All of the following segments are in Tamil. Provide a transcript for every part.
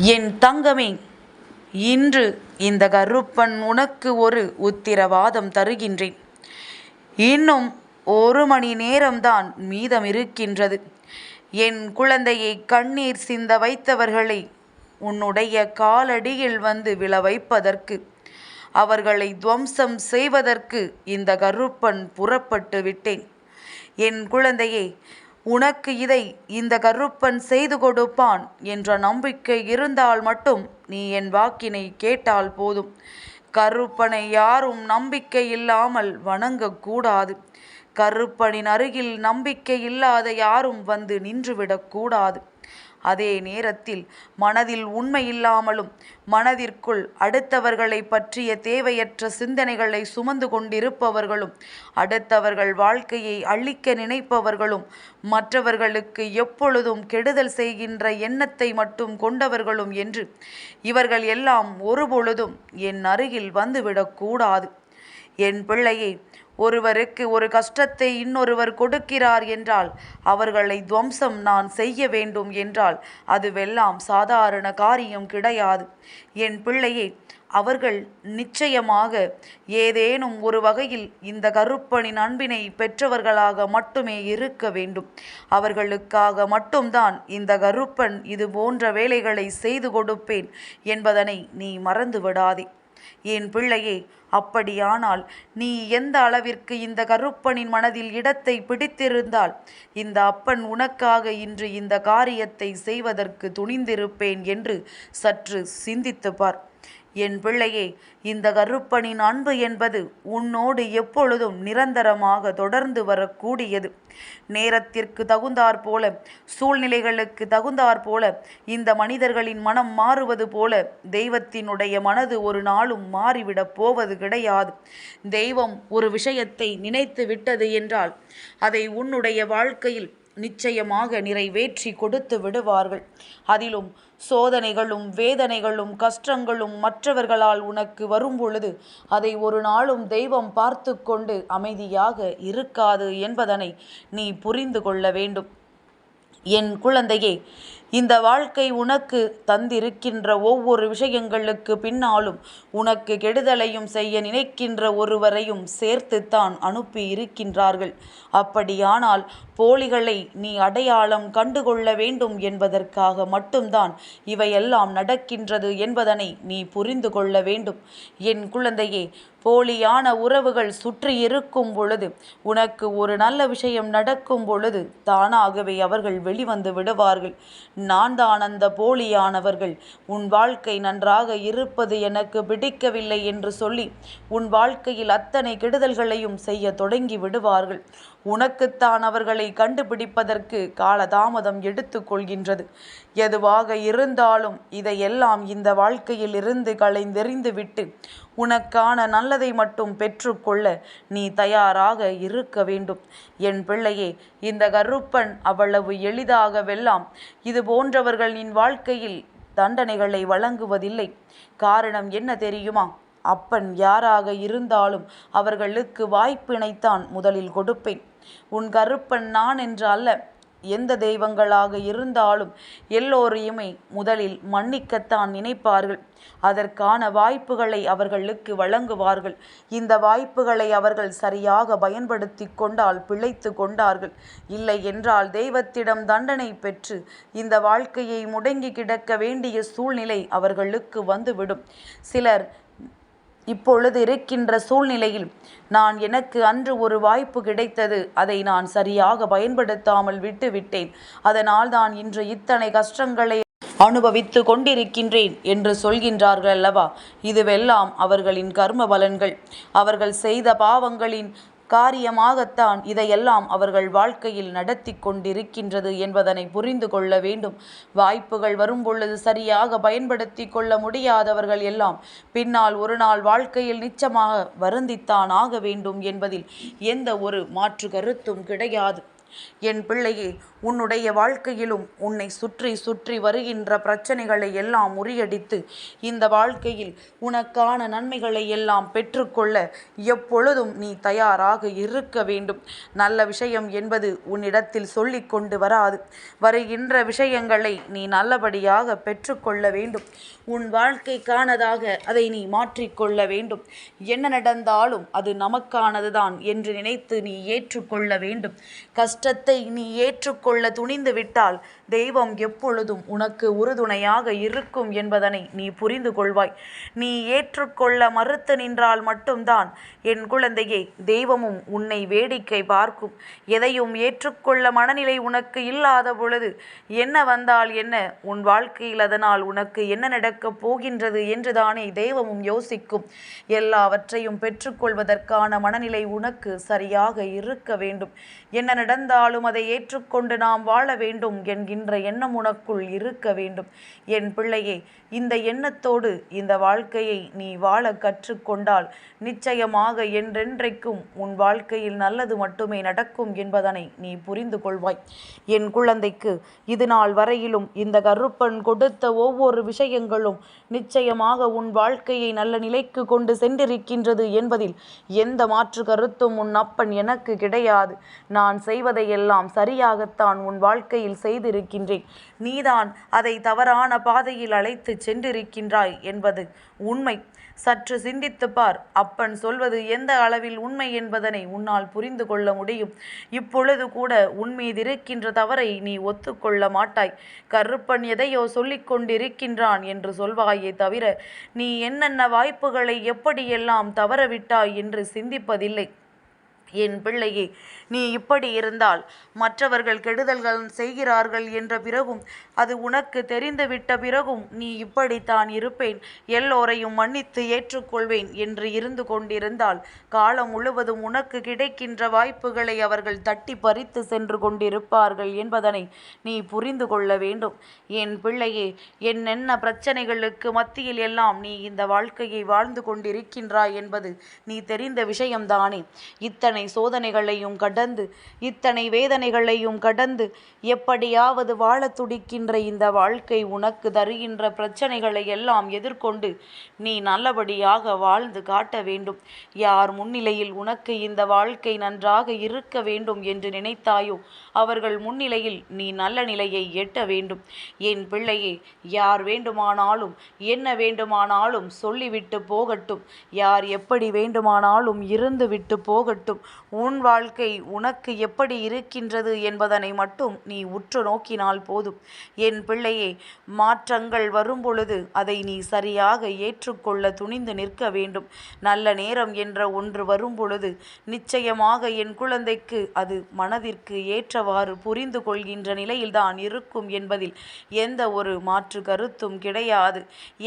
என் தங்கமே, இன்று இந்த கருப்பன் உனக்கு ஒரு உத்திரவாதம் தருகின்றேன். இன்னும் 1 மணி நேரம்தான் மீதம் இருக்கின்றது. என் குழந்தையை கண்ணீர் சிந்த வைத்தவர்களை உன்னுடைய காலடியில் வந்து விழ வைப்பதற்கு, அவர்களை துவம்சம் செய்வதற்கு இந்த கருப்பன் புறப்பட்டு விட்டேன். என் குழந்தையே, உனக்கு இதை இந்த கருப்பன் செய்து கொடுப்பான் என்ற நம்பிக்கை இருந்தால் மட்டும் நீ என் வாக்கினை கேட்டால் போதும். கருப்பனை யாரும் நம்பிக்கை இல்லாமல் வணங்கக்கூடாது. கருப்பனின் அருகில் நம்பிக்கை இல்லாத யாரும் வந்து நின்றுவிடக்கூடாது. அதே நேரத்தில் மனதில் உண்மை இல்லாமலும் மனதிற்குள் அடுத்தவர்களை பற்றிய தேவையற்ற சிந்தனைகளை சுமந்து கொண்டிருப்பவர்களும், அடுத்தவர்கள் வாழ்க்கையை அழிக்க நினைப்பவர்களும், மற்றவர்களுக்கு எப்பொழுதும் கெடுதல் செய்கின்ற எண்ணத்தை மட்டும் கொண்டவர்களும் என்று இவர்கள் எல்லாம் ஒருபொழுதும் என் அருகில் வந்துவிடக்கூடாது. என் பிள்ளையே, ஒருவருக்கு ஒரு கஷ்டத்தை இன்னொருவர் கொடுக்கிறார் என்றால், அவர்களை துவம்சம் நான் செய்ய வேண்டும் என்றால் அதுவெல்லாம் சாதாரண காரியம் கிடையாது. என் பிள்ளையே, அவர்கள் நிச்சயமாக ஏதேனும் ஒரு வகையில் இந்த கருப்பனின் அன்பினை பெற்றவர்களாக மட்டுமே இருக்க வேண்டும். அவர்களுக்காக மட்டும்தான் இந்த கருப்பன் இது போன்ற வேலைகளை செய்து கொடுப்பேன் என்பதனை நீ மறந்து விடாதே. என் பிள்ளையே, அப்படியானால் நீ எந்த அளவிற்கு இந்த கருப்பனின் மனதில் இடத்தை பிடித்திருந்தால் இந்த அப்பன் உனக்காக இன்று இந்த காரியத்தை செய்வதற்கு துணிந்திருப்பேன் என்று சற்று சிந்தித்து பார். என் பிள்ளையே, இந்த கருப்பனின் அன்பு என்பது உன்னோடு எப்பொழுதும் நிரந்தரமாக தொடர்ந்து வரக்கூடியது. நேரத்திற்கு தகுந்தாற் போல, சூழ்நிலைகளுக்கு தகுந்தாற் போல இந்த மனிதர்களின் மனம் மாறுவது போல தெய்வத்தினுடைய மனது ஒரு நாளும் மாறிவிடப் போவது கிடையாது. தெய்வம் ஒரு விஷயத்தை நினைத்து விட்டது என்றால் அதை உன்னுடைய வாழ்க்கையில் நிச்சயமாக நிறைவேற்றி கொடுத்து விடுவார்கள். அதிலும் சோதனைகளும் வேதனைகளும் கஷ்டங்களும் மற்றவர்களால் உனக்கு வரும்பொழுது அதை ஒரு நாளும் தெய்வம் பார்த்து கொண்டு அமைதியாக இருக்காது என்பதனை நீ புரிந்து கொள்ள வேண்டும். என் குழந்தையே, இந்த வாழ்க்கை உனக்கு தந்திருக்கின்ற ஒவ்வொரு விஷயங்களுக்கு பின்னாலும் உனக்கு கெடுதலையும் செய்ய நினைக்கின்ற ஒருவரையும் சேர்த்துத்தான் அனுப்பி இருக்கின்றார்கள். அப்படியானால் போலிகளை நீ அடையாளம் கண்டுகொள்ள வேண்டும் என்பதற்காக மட்டும்தான் இவையெல்லாம் நடக்கின்றது என்பதனை நீ புரிந்து கொள்ள வேண்டும். என் குழந்தையே, போலியான உறவுகள் சுற்றி இருக்கும் பொழுது, உனக்கு ஒரு நல்ல விஷயம் நடக்கும் பொழுது தானாகவே அவர்கள் வெளிவந்து விடுவார்கள். நான் தான் அந்த போலியானவர்கள். உன் வாழ்க்கை நன்றாக இருப்பது எனக்கு பிடிக்கவில்லை என்று சொல்லி உன் வாழ்க்கையில் அத்தனை கெடுதல்களையும் செய்ய தொடங்கி விடுவார்கள். உனக்குத்தான் அவர்களை கண்டுபிடிப்பதற்கு காலதாமதம் எடுத்து கொள்கின்றது. எதுவாக இருந்தாலும் இதையெல்லாம் இந்த வாழ்க்கையில் இருந்து களைந்தெறிந்து விட்டு உனக்கான நல்லதை மட்டும் பெற்றுக்கொள்ள நீ தயாராக இருக்க வேண்டும். என் பிள்ளையே, இந்த கருப்பன் அவ்வளவு எளிதாகவெல்லாம் இது போன்றவர்களின் வாழ்க்கையில் தண்டனைகளை வழங்குவதில்லை. காரணம் என்ன தெரியுமா? அப்பன் யாராக இருந்தாலும் அவர்களுக்கு வாய்ப்பினைத்தான் முதலில் கொடுப்பேன். உன் கருப்பன் நான் என்று அல்ல, எந்த தெய்வங்களாக இருந்தாலும் எல்லோரையுமே முதலில் மன்னிக்கத்தான் நினைப்பார்கள். அதற்கான வாய்ப்புகளை அவர்களுக்கு வழங்குவார்கள். இந்த வாய்ப்புகளை அவர்கள் சரியாக பயன்படுத்தி கொண்டால் பிழைத்து கொண்டார்கள். இல்லை என்றால் தெய்வத்திடம் தண்டனை பெற்று இந்த வாழ்க்கையை முடங்கி கிடக்க வேண்டிய சூழ்நிலை அவர்களுக்கு வந்துவிடும். சிலர் இப்பொழுது இருக்கின்ற சூழ்நிலையில் நான் எனக்கு அன்று ஒரு வாய்ப்பு கிடைத்தது, அதை நான் சரியாக பயன்படுத்தாமல் விட்டுவிட்டேன், அதனால் தான் இன்று இத்தனை கஷ்டங்களை அனுபவித்து கொண்டிருக்கின்றேன் என்று சொல்கின்றார்கள் அல்லவா? இதுவெல்லாம் அவர்களின் கர்ம பலன்கள். அவர்கள் செய்த பாவங்களின் காரியமாகத்தான் இதையெல்லாம் அவர்கள் வாழ்க்கையில் நடத்தி கொண்டிருக்கின்றது என்பதனை புரிந்து கொள்ள வேண்டும். வாய்ப்புகள் வரும்பொழுது சரியாக பயன்படுத்தி கொள்ள முடியாதவர்கள் எல்லாம் பின்னால் ஒரு நாள் வாழ்க்கையில் நிச்சயமாக வருந்தித்தான் ஆக வேண்டும் என்பதில் எந்த ஒரு மாற்று கருத்தும் கிடையாது. என் பிள்ளையே, உன்னுடைய வாழ்க்கையிலும் உன்னை சுற்றி சுற்றி வருகின்ற பிரச்சனைகளை எல்லாம் முறியடித்து இந்த வாழ்க்கையில் உனக்கான நன்மைகளை எல்லாம் பெற்றுக்கொள்ள எப்பொழுதும் நீ தயாராக இருக்க வேண்டும். நல்ல விஷயம் என்பது உன்னிடத்தில் சொல்லிக் கொண்டு வராது. வருகின்ற விஷயங்களை நீ நல்லபடியாக பெற்றுக்கொள்ள வேண்டும். உன் வாழ்க்கைக்கானதாக அதை நீ மாற்றிக்கொள்ள வேண்டும். என்ன நடந்தாலும் அது நமக்கானதுதான் என்று நினைத்து நீ ஏற்றுக்கொள்ள வேண்டும். கஷ்டத்தை நீ ஏற்றுக்கொள்ள துணிந்து விட்டால் தெய்வம் எப்பொழுதும் உனக்கு உறுதுணையாக இருக்கும் என்பதனை நீ புரிந்து கொள்வாய். நீ ஏற்றுக்கொள்ள மறுத்து நின்றால் மட்டும்தான் என் குழந்தையே, தெய்வமும் உன்னை வேடிக்கை பார்க்கும். எதையும் ஏற்றுக்கொள்ள மனநிலை உனக்கு இல்லாத பொழுது என்ன வந்தால் என்ன, உன் வாழ்க்கையில் அதனால் உனக்கு என்ன நடக்கப் போகின்றது என்றுதானே தெய்வமும் யோசிக்கும். எல்லாவற்றையும் பெற்றுக்கொள்வதற்கான மனநிலை உனக்கு சரியாக இருக்க வேண்டும். என்ன நடந்தாலும் அதை ஏற்றுக்கொண்டு நாம் வாழ வேண்டும் என்கின்ற எண்ணம் உனக்குள் இருக்க வேண்டும். என் பிள்ளையே, இந்த எண்ணத்தோடு இந்த வாழ்க்கையை நீ வாழ கற்றுக்கொண்டால் நிச்சயமாக என்றென்றைக்கும் உன் வாழ்க்கையில் நல்லது மட்டுமே நடக்கும் என்பதனை நீ புரிந்து கொள்வாய். என் குழந்தைக்கு இது நாள் வரையிலும் இந்த கருப்பன் கொடுத்த ஒவ்வொரு விஷயங்களும் நிச்சயமாக உன் வாழ்க்கையை நல்ல நிலைக்கு கொண்டு சென்றிருக்கின்றது என்பதில் எந்த மாற்று கருத்தும் உன் அப்பன் எனக்கு கிடையாது. நான் செய்வதையெல்லாம் சரியாகத்தான் உன் வாழ்க்கையில் செய்திருக்கின்றேன். நீதான் அதை தவறான பாதையில் அழைத்து சென்றிருக்கின்றாய் என்பது உண்மை. சற்று சிந்தித்து பார். அப்பன் சொல்வது எந்த அளவில் உண்மை என்பதனை உன்னால் புரிந்து கொள்ள முடியும். இப்பொழுது கூட உன் மீது இருக்கின்ற தவறை நீ ஒத்துக்கொள்ள மாட்டாய். கருப்பன் எதையோ சொல்லிக் கொண்டிருக்கின்றான் என்று சொல்வாயே தவிர நீ என்னென்ன வாய்ப்புகளை எப்படியெல்லாம் தவறவிட்டாய் என்று சிந்திப்பதில்லை. என் பிள்ளையே, நீ இப்படி இருந்தால் மற்றவர்கள் கெடுதல்கள் செய்கிறார்கள் என்ற பிறகும், அது உனக்கு தெரிந்துவிட்ட பிறகும் நீ இப்படித்தான் இருப்பேன், எல்லோரையும் மன்னித்து ஏற்றுக்கொள்வேன் என்று இருந்து கொண்டிருந்தால் காலம் முழுவதும் உனக்கு கிடைக்கின்ற வாய்ப்புகளை அவர்கள் தட்டி பறித்து சென்று கொண்டிருப்பார்கள் என்பதனை நீ புரிந்து கொள்ள வேண்டும். என் பிள்ளையே, என்னென்ன பிரச்சனைகளுக்கு மத்தியில் எல்லாம் நீ இந்த வாழ்க்கையை வாழ்ந்து கொண்டிருக்கின்றாய் என்பது நீ தெரிந்த விஷயம்தானே. இத்தனை சோதனைகளையும் கடந்து, இத்தனை வேதனைகளையும் கடந்து எப்படியாவது வாழ துடிக்கின்ற இந்த வாழ்க்கை உனக்கு தருகின்ற பிரச்சனைகளை எல்லாம் எதிர்கொண்டு நீ நல்லபடியாக வாழ்ந்து காட்ட வேண்டும். யார் முன்னிலையில் உனக்கு இந்த வாழ்க்கை நன்றாக இருக்க வேண்டும் என்று நினைத்தாயோ அவர்கள் முன்னிலையில் நீ நல்ல நிலையை எட்ட வேண்டும். என் பிள்ளையே, யார் வேண்டுமானாலும் என்ன வேண்டுமானாலும் சொல்லிவிட்டு போகட்டும், யார் எப்படி வேண்டுமானாலும் இருந்துவிட்டு போகட்டும், உன் வாழ்க்கை உனக்கு எப்படி இருக்கின்றது என்பதனை மட்டும் நீ உற்று நோக்கினால் போதும். என் பிள்ளையே, மாற்றங்கள் வரும்பொழுது அதை நீ சரியாக ஏற்றுக்கொள்ள துணிந்து நிற்க வேண்டும். நல்ல நேரம் என்ற ஒன்று வரும்பொழுது நிச்சயமாக என் குழந்தைக்கு அது மனதிற்கு ஏற்றவாறு புரிந்து கொள்கின்ற நிலையில்தான் இருக்கும் என்பதில் எந்த ஒரு மாற்று கருத்தும் கிடையாது.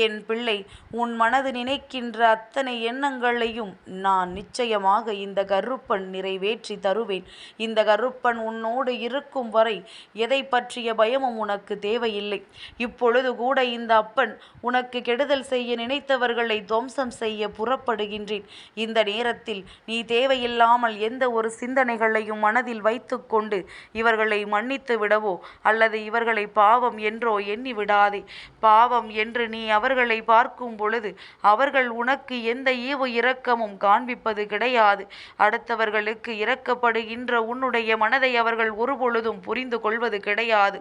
என் பிள்ளை, உன் மனது நினைக்கின்ற அத்தனை எண்ணங்களையும் நான் நிச்சயமாக இந்த கருப்பன் நிறைவேற்றி தருவேன். இந்த கருப்பன் உன்னோடு இருக்கும் வரை எதை பற்றிய பயமும் உனக்கு தேவையில்லை. இப்பொழுது கூட இந்த அப்பன் உனக்கு கெடுதல் செய்ய நினைத்தவர்களை துவம்சம் செய்ய புறப்படுகின்றேன். இந்த நேரத்தில் நீ தேவையில்லாமல் எந்த ஒரு சிந்தனைகளையும் மனதில் வைத்து கொண்டு இவர்களை மன்னித்து விடவோ அல்லது இவர்களை பாவம் என்றோ எண்ணி விடாதே. பாவம் என்று நீ அவர்களை பார்க்கும் பொழுது அவர்கள் உனக்கு எந்த ஈவு இரக்கமும் காண்பிப்பது கிடையாது. அடுத்தவர்களுக்கு இரக்கப்படுகின்ற உன்னுடைய மனதை அவர்கள் ஒருபொழுதும் புரிந்து கொள்வது கிடையாது.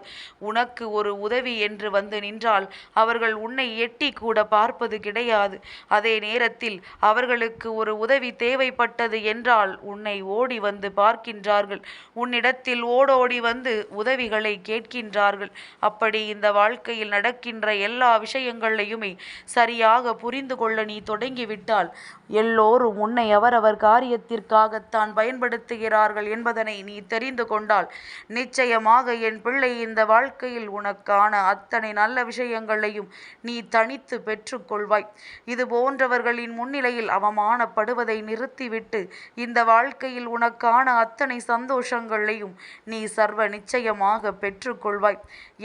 உனக்கு ஒரு உதவி என்று வந்து நின்றால் அவர்கள் உன்னை எட்டி கூட பார்ப்பது கிடையாது. அதே நேரத்தில் அவர்களுக்கு ஒரு உதவி தேவைப்பட்டது என்றால் உன்னை ஓடி வந்து பார்க்கின்றார்கள். உன்னிடத்தில் ஓடோடி வந்து உதவிகளை கேட்கின்றார்கள். அப்படி இந்த வாழ்க்கையில் நடக்கின்ற எல்லா விஷயங்களையுமே சரியாக புரிந்து கொள்ள நீ தொடங்கிவிட்டால் எல்லோரும் உன்னை அவரவர் காரியத்திற்காகத்தான் பயன்படுத்துகிறார்கள் என்பதனை நீ தெரிந்து கொண்டால் நிச்சயமாக என் பிள்ளை இந்த வாழ்க்கையில் உனக்கான அத்தனை நல்ல விஷயங்களையும் நீ தனித்து பெற்றுக்கொள்வாய். இது போன்றவர்களின் முன்னிலையில் அவமானப்படுவதை நிறுத்திவிட்டு இந்த வாழ்க்கையில் உனக்கான அத்தனை சந்தோஷங்களையும் நீ சர்வ நிச்சயமாக பெற்றுக்கொள்வாய்.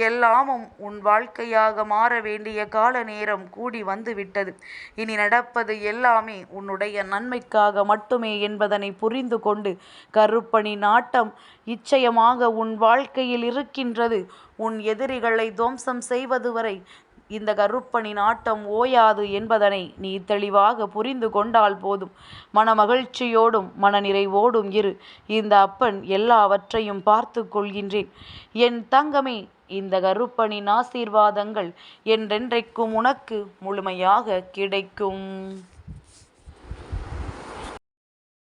எல்லாமும் உன் வாழ்க்கையாக மாற வேண்டிய கால நேரம் கூடி வந்துவிட்டது. இனி நடப்பது எல்லாமே உன்னுடைய நன்மைக்காக மட்டுமே என்பதனை புரிந்து கொண்டு கருப்பனின் ஆட்டம் நிச்சயமாக உன் வாழ்க்கையில் இருக்கின்றது. உன் எதிரிகளை துவம்சம் செய்வது வரை இந்த கருப்பனின் ஆட்டம் ஓயாது என்பதனை நீ தெளிவாக புரிந்து கொண்டால் போதும். மனமகிழ்ச்சியோடும் மனநிறைவோடும் இரு. இந்த அப்பன் எல்லாவற்றையும் பார்த்து கொள்கின்றேன். என் தங்கமே, இந்த கருப்பனின் ஆசீர்வாதங்கள் என்றென்றைக்கும் உனக்கு முழுமையாக கிடைக்கும்.